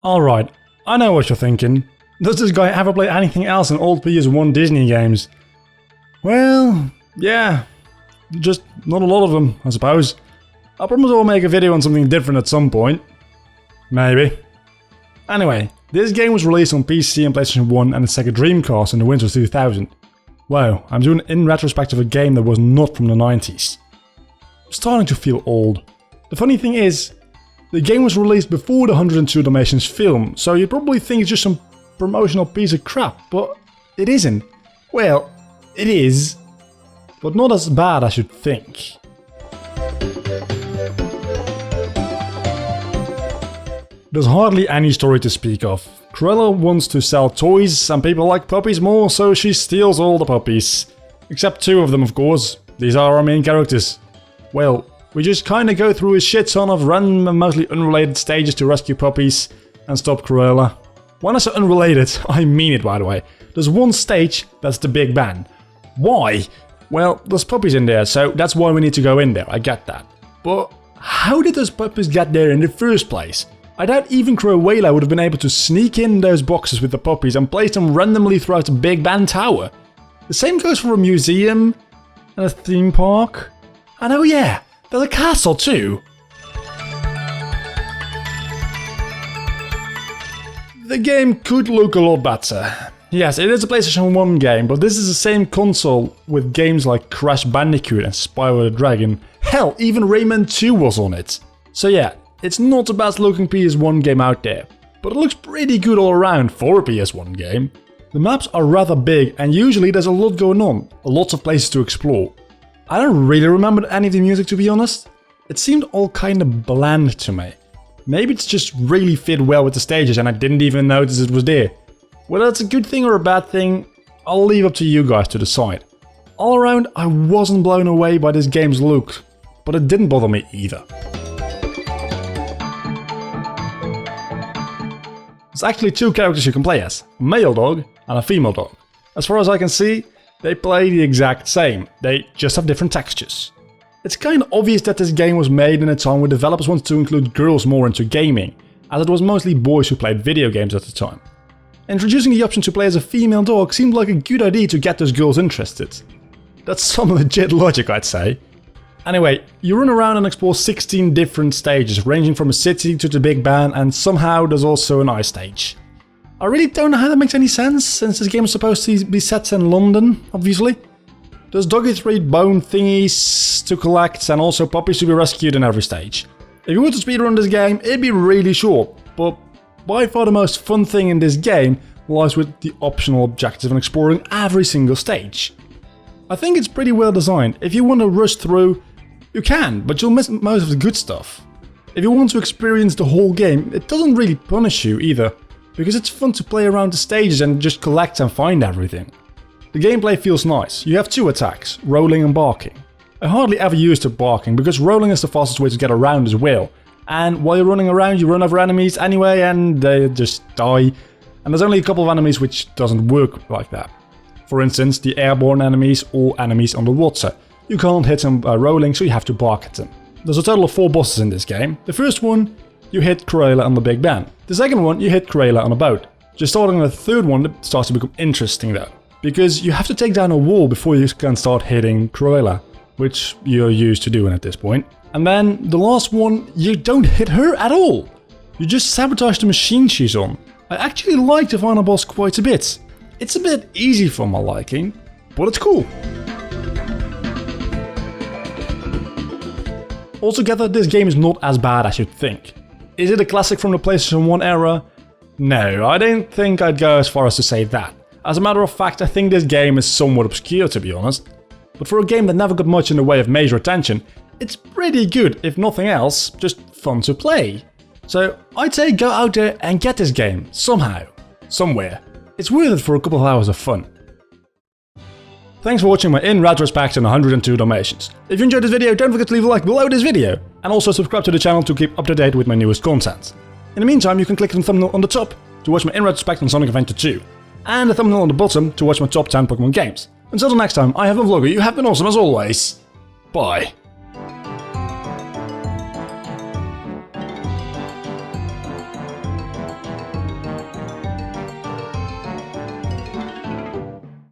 Alright, I know what you're thinking. Does this guy ever play anything else in old PS1 Disney games? Well, yeah, just not a lot of them, I suppose. I promise I'll make a video on something different at some point. Maybe. Anyway, this game was released on PC and PlayStation 1 and the Sega Dreamcast in the winter of 2000. Wow, I'm doing in retrospect of a game that was not from the 90s. I'm starting to feel old. The funny thing is, the game was released before the 102 Dalmatians film, so you'd probably think it's just some promotional piece of crap, but it isn't. Well, it is, but not as bad as you'd think. There's hardly any story to speak of. Cruella wants to sell toys and people like puppies more, so she steals all the puppies. Except 2 of them, of course. These are our main characters. Well, we just kinda go through a shit ton of random and mostly unrelated stages to rescue puppies and stop Cruella. When I say unrelated, I mean it, by the way. There's one stage that's the Big Bang. Why? Well, there's puppies in there, so that's why we need to go in there, I get that. But how did those puppies get there in the first place? I doubt even Cruella would have been able to sneak in those boxes with the puppies and place them randomly throughout the Big Bang Tower. The same goes for a museum and a theme park. And oh yeah, there's a castle too. The game could look a lot better. Yes, it is a PlayStation 1 game, but this is the same console with games like Crash Bandicoot and Spyro the Dragon. Hell, even Rayman 2 was on it. So yeah, it's not the best looking PS1 game out there, but it looks pretty good all around for a PS1 game. The maps are rather big and usually there's a lot going on, lots of places to explore. I don't really remember any of the music, to be honest. It seemed all kinda bland to me. Maybe it's just really fit well with the stages and I didn't even notice it was there. Whether it's a good thing or a bad thing, I'll leave up to you guys to decide. All around, I wasn't blown away by this game's look, but it didn't bother me either. There's actually 2 characters you can play as, a male dog and a female dog. As far as I can see, they play the exact same, they just have different textures. It's kinda obvious that this game was made in a time where developers wanted to include girls more into gaming, as it was mostly boys who played video games at the time. Introducing the option to play as a female dog seemed like a good idea to get those girls interested. That's some legit logic, I'd say. Anyway, you run around and explore 16 different stages, ranging from a city to the Big Bang, and somehow there's also an ice stage. I really don't know how that makes any sense, since this game is supposed to be set in London, obviously. There's doggy 3 bone thingies to collect, and also puppies to be rescued in every stage. If you were to speedrun this game, it'd be really short, but by far the most fun thing in this game lies with the optional objective and exploring every single stage. I think it's pretty well designed. If you want to rush through, you can, but you'll miss most of the good stuff. If you want to experience the whole game, it doesn't really punish you either, because it's fun to play around the stages and just collect and find everything. The gameplay feels nice. You have 2 attacks, rolling and barking. I hardly ever use the barking, because rolling is the fastest way to get around as well, and while you're running around you run over enemies anyway and they just die, and there's only a couple of enemies which doesn't work like that. For instance, the airborne enemies or enemies underwater. You can't hit them by rolling, so you have to bark at them. There's a total of 4 bosses in this game. The first one, you hit Cruella on the Big Bang. The second one, you hit Cruella on a boat. Just starting on the third one, it starts to become interesting though, because you have to take down a wall before you can start hitting Cruella, which you're used to doing at this point. And then the last one, you don't hit her at all. You just sabotage the machine she's on. I actually like the final boss quite a bit. It's a bit easy for my liking, but it's cool. Altogether, this game is not as bad as you'd think. Is it a classic from the PlayStation 1 era? No, I don't think I'd go as far as to say that. As a matter of fact, I think this game is somewhat obscure, to be honest. But for a game that never got much in the way of major attention, it's pretty good, if nothing else, just fun to play. So I'd say go out there and get this game, somehow, somewhere. It's worth it for a couple of hours of fun. Thanks for watching my in retrospect on 102 Dalmatians. If you enjoyed this video, don't forget to leave a like below this video, and also subscribe to the channel to keep up to date with my newest content. In the meantime, you can click on the thumbnail on the top to watch my in retrospect on Sonic Adventure 2, and the thumbnail on the bottom to watch my top 10 Pokemon games. Until the next time, I have been Vlogger, you have been awesome as always. Bye.